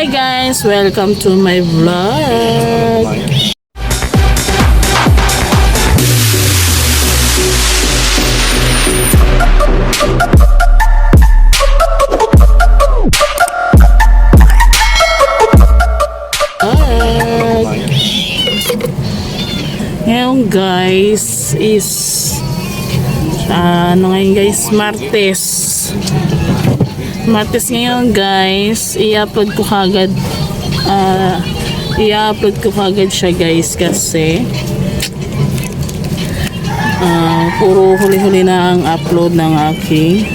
Hi guys, welcome to my vlog. Ngayon guys is ngayon guys Martes ngayon guys, i-upload ko kagad siya guys kasi puro huli-huli na ang upload ng aking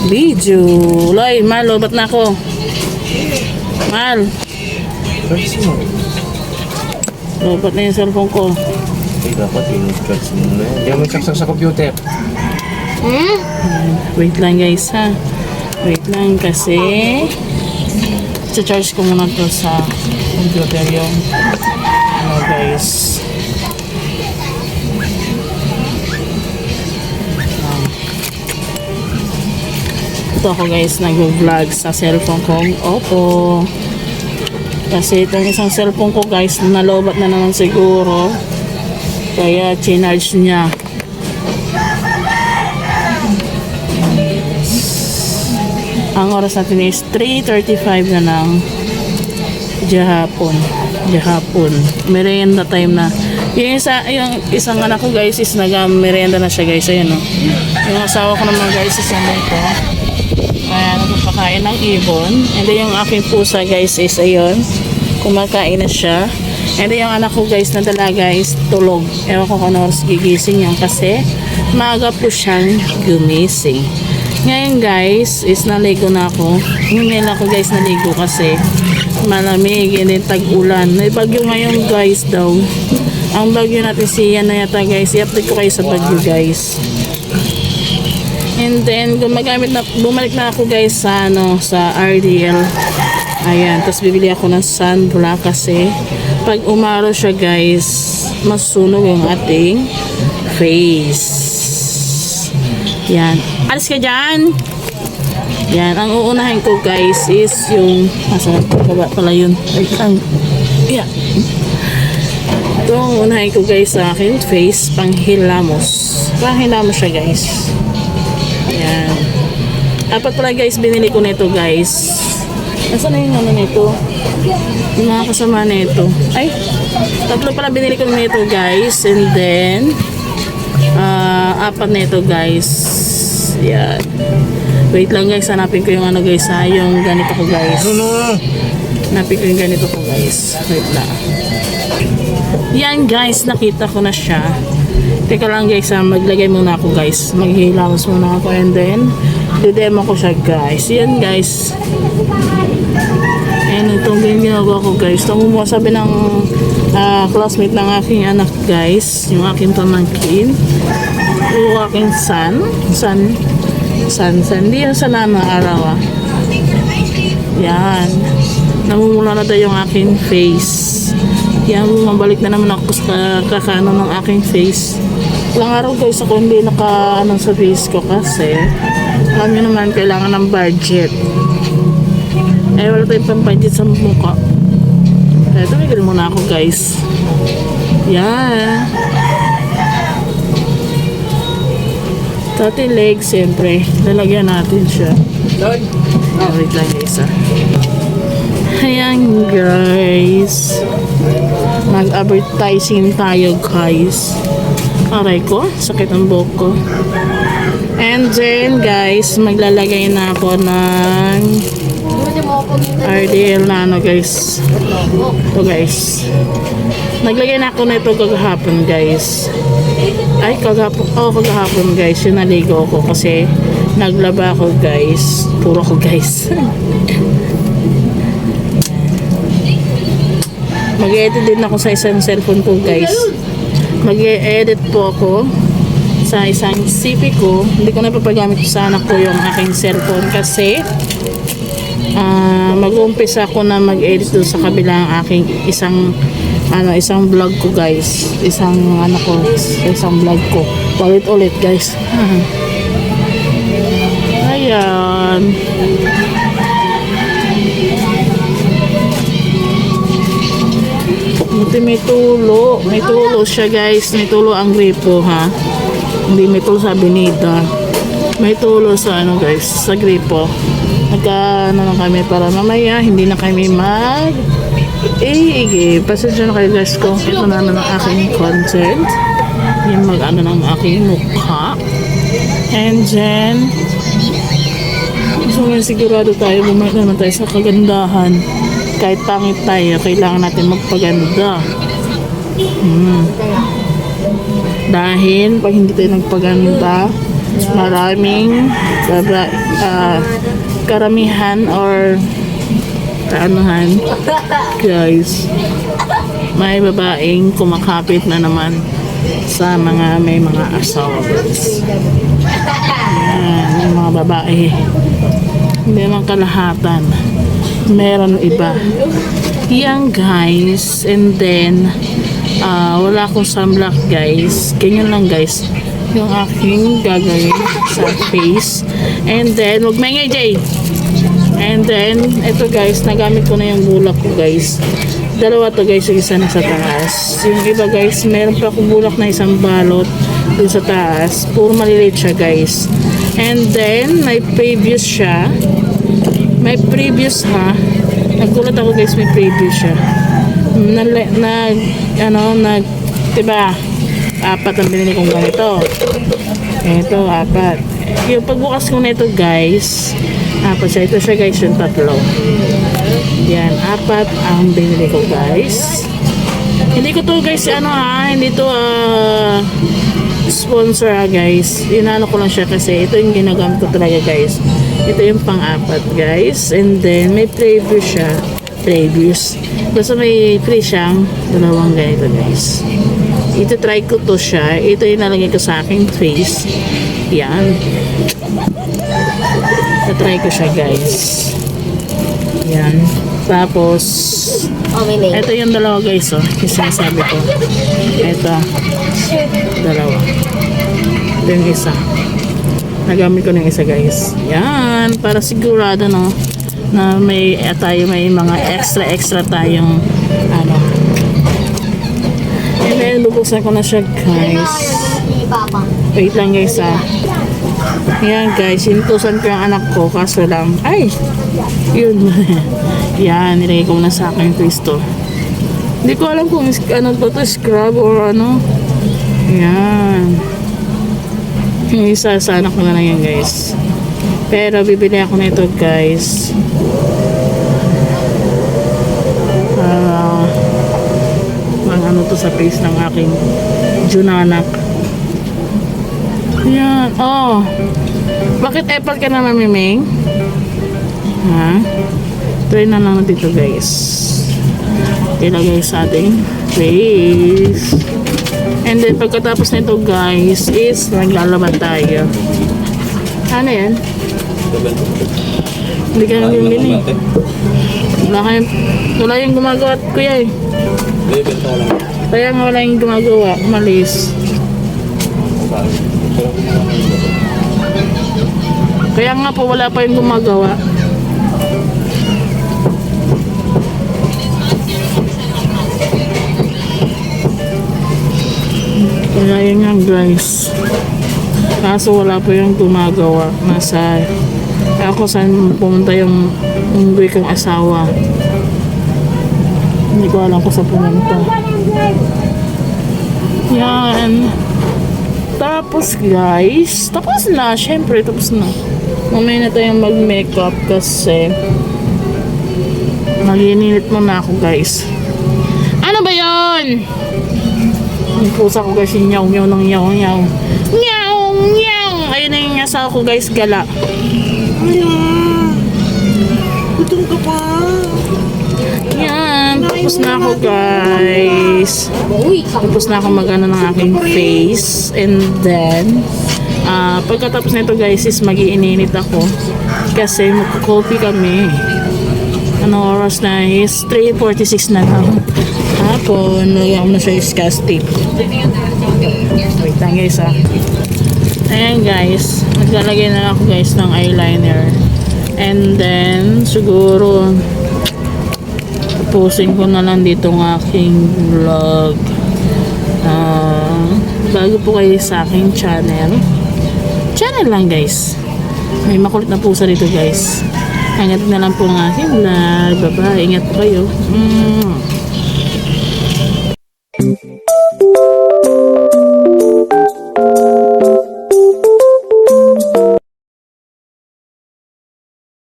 video. Loy, Mal, lobat na ako. Mal, lobat na yung cellphone ko. Ay, dapat i-charge mo na. Hindi mo saksak sa computer. Wait lang guys ha. Wait lang kasi charge ko muna to sa computer yung guys. Ito ako guys nag-vlog sa cellphone kong Oppo. Kasi itong isang cellphone ko guys nalobat na naman siguro. Kaya chinarge niya. Ang oras natin is 3:35 na ng Gihapon. Merienda time na. Yung isang anak ko guys is nag-merienda na siya guys. Ayan o. Yung asawa ko naman guys is nandito. Kaya nagpapakain ng ibon. And then yung aking pusa guys is ayun. Kumakain na siya. And then yung anak ko guys na dalaga is tulog. Ewan ko kung ano oras gigising yan kasi maaga po siyang gumising. Ngayon guys, is naligo na ako. Ngayon ako guys naligo kasi malamig and then tag-ulan. May bagyo ngayon guys daw. Ang bagyo natin siya na yata guys. I-update ko kayo sa bagyo guys. And then bumalik na ako guys sa sa RDL. Ayan, tapos bibili ako ng sunblock kasi pag umaraw siya guys, masunog yung ating face. Yan. Alis ka dyan. Yan. Ang uunahin ko guys is yung nasa baba pala yun. Yan. Ito ang uunahin ko guys sa akin face. Panghilamos. Panghilamos siya guys. Yan. Apat pala guys binili ko nito guys. Nasaan na yung ano nito? Yung mga kasama nito. Ay. Tatlo pala binili ko nito guys. And then apat nito guys. Yan. Wait lang guys, hanapin ko yung ano guys ha, yung ganito ko guys. Hanapin ko yung ganito ko guys. Wait lang. Yan guys, nakita ko na siya. Teka lang guys ha, maglagay muna ako guys. Maghihilamos muna ako and then didemo ko siya guys. Yan guys. And itong ginagawa ko guys. Itong sabi ng classmate ng aking anak guys, yung aking pamangkin, yung aking son, hindi yung sana ng araw yan, namumula na daw yung aking face. Yan, mabalik na naman ako sa kakano ng aking face. Ilang araw guys ako hindi naka sa face ko kasi alam nyo naman kailangan ng budget. Wala tayong pang-budget sa mukha. Kaya tumigil muna ako guys. Yan. Tati leg, siyempre. Lalagyan natin siya. Wait lang guys Ayan guys. Mag-advertising tayo guys. Aray ko, sakit ang buhok ko. And then guys, maglalagay na ako ng RDL na guys. Ito guys. Naglagay na ako na ito kagahapon guys. Ay kagahapon guys. Yung naligo ako kasi naglaba ako guys. Puro ako guys. Mag-edit din ako sa isang cellphone ko guys. Mag-edit po ako sa isang CP ko. Hindi ko na papagamit sa anak ko yung aking cellphone kasi mag-uumpisa ako na mag-edit doon sa kabilang aking isang vlog ko guys. Isang vlog ko. Ulit guys. Ayan. may tulo. May tulo siya guys. May tulo ang gripo ha. Hindi may tulo sa binida. May tulo sa ano guys, sa gripo. Ano lang kami para mamaya hindi na kami pasensya na kayo guys ko. Ito naman ang aking content. Yung mag-ano ng aking mukha. And then so ngayon sigurado tayo bumalik naman tayo sa kagandahan. Kahit pangit tayo, kailangan natin magpaganda. Dahil pag hindi tayo nagpaganda, maraming karamihan or kaanuhan guys, may babaeng kumakapit na naman sa may mga asawa guys. May mga babae, hindi naman kalahatan, meron iba yan guys. And then wala akong sunblock guys, ganyan lang guys yung aking gagawin sa face. And then wag maingay Jay. And then ito guys, nagamit ko na yung bulak ko guys. Dalawa to guys, yung isa na sa taas. Yung iba guys, meron pa akong bulak na isang balot dun sa taas. Puro maliliit siya guys. And then may previous siya. May previous ha. Nagulat ako guys, may previous siya. Diba? 4 ang binili kong ganito. Ito, 4. Yung pagbukas ko nito guys, 4 siya. Ito siya guys, yung 3. Yan, 4 ang binili ko guys. Hindi ko to guys, hindi to sponsor guys. Inano ko lang siya kasi ito yung ginagamit ko talaga guys. Ito yung pang-4 guys. And then may preview siya. Basta may free siyang 2 ganito guys. Ito try ko to siya. Ito yung nalagay ko sa aking face. Yan. Try ko siya guys. Yan. Tapos ito yung 2 guys yung sinasabi ko. Ito 2. Ito yung isa. Nagamit ko ng isa guys. Yan. Para sigurado na may mga extra tayong and then bubuksan ko na siya guys. Wait lang guys yan guys, inutusan ko yung anak ko kaso lang yun. Yan, nilagay ko na sa akin Cristo. Hindi ko alam kung scrub or yan. Yung isa sa anak ko na lang yan guys. Pero bibili ako nito guys to sa face ng aking junanak. Yan. Bakit apple ka na mamiming? Try na lang dito guys. Ilagay sa ating face. And then pagkatapos nito guys is naglalaban tayo. Ano yan? Hindi ka nang bumili. Wala yung gumagawa kuya eh. Kaya nga wala yung gumagawa. Malis. Kaya nga po wala pa yung gumagawa. Kaya yun nga guys. Kaso wala pa yung gumagawa. Ako saan pumunta yung unggoy kong asawa. Hindi ko alam kung saan pumunta. Yan. Tapos guys, tapos na. Syempre, tapos na. Mamaya na tayong mag-makeup kasi mag-ininit muna ako guys. Ano ba yun? Yung pusa ko guys, yung nyaw-nyaw ng nyaw-nyaw. Nyaw-nyaw! Ayun na yung asawa ko guys, gala. Ayan. Gutom ka pa. Yan. Tapos na ako guys. Tapos na ako mag-ano ng aking face. And then pagkatapos nito guys is mag-iinit ako kasi magko-coffee kami. Ano oras na is 3:46 na lang hapon. Nagawin na siya is casting. Wait lang guys ayan guys, naglalagay na ako guys ng eyeliner. And then siguro tatapusin ko na lang dito ng aking vlog. Bago po kayo sa aking channel lang guys, may makulit na pusa dito guys. Hanggang na lang po ang aking vlog. Bye bye, ingat po kayo.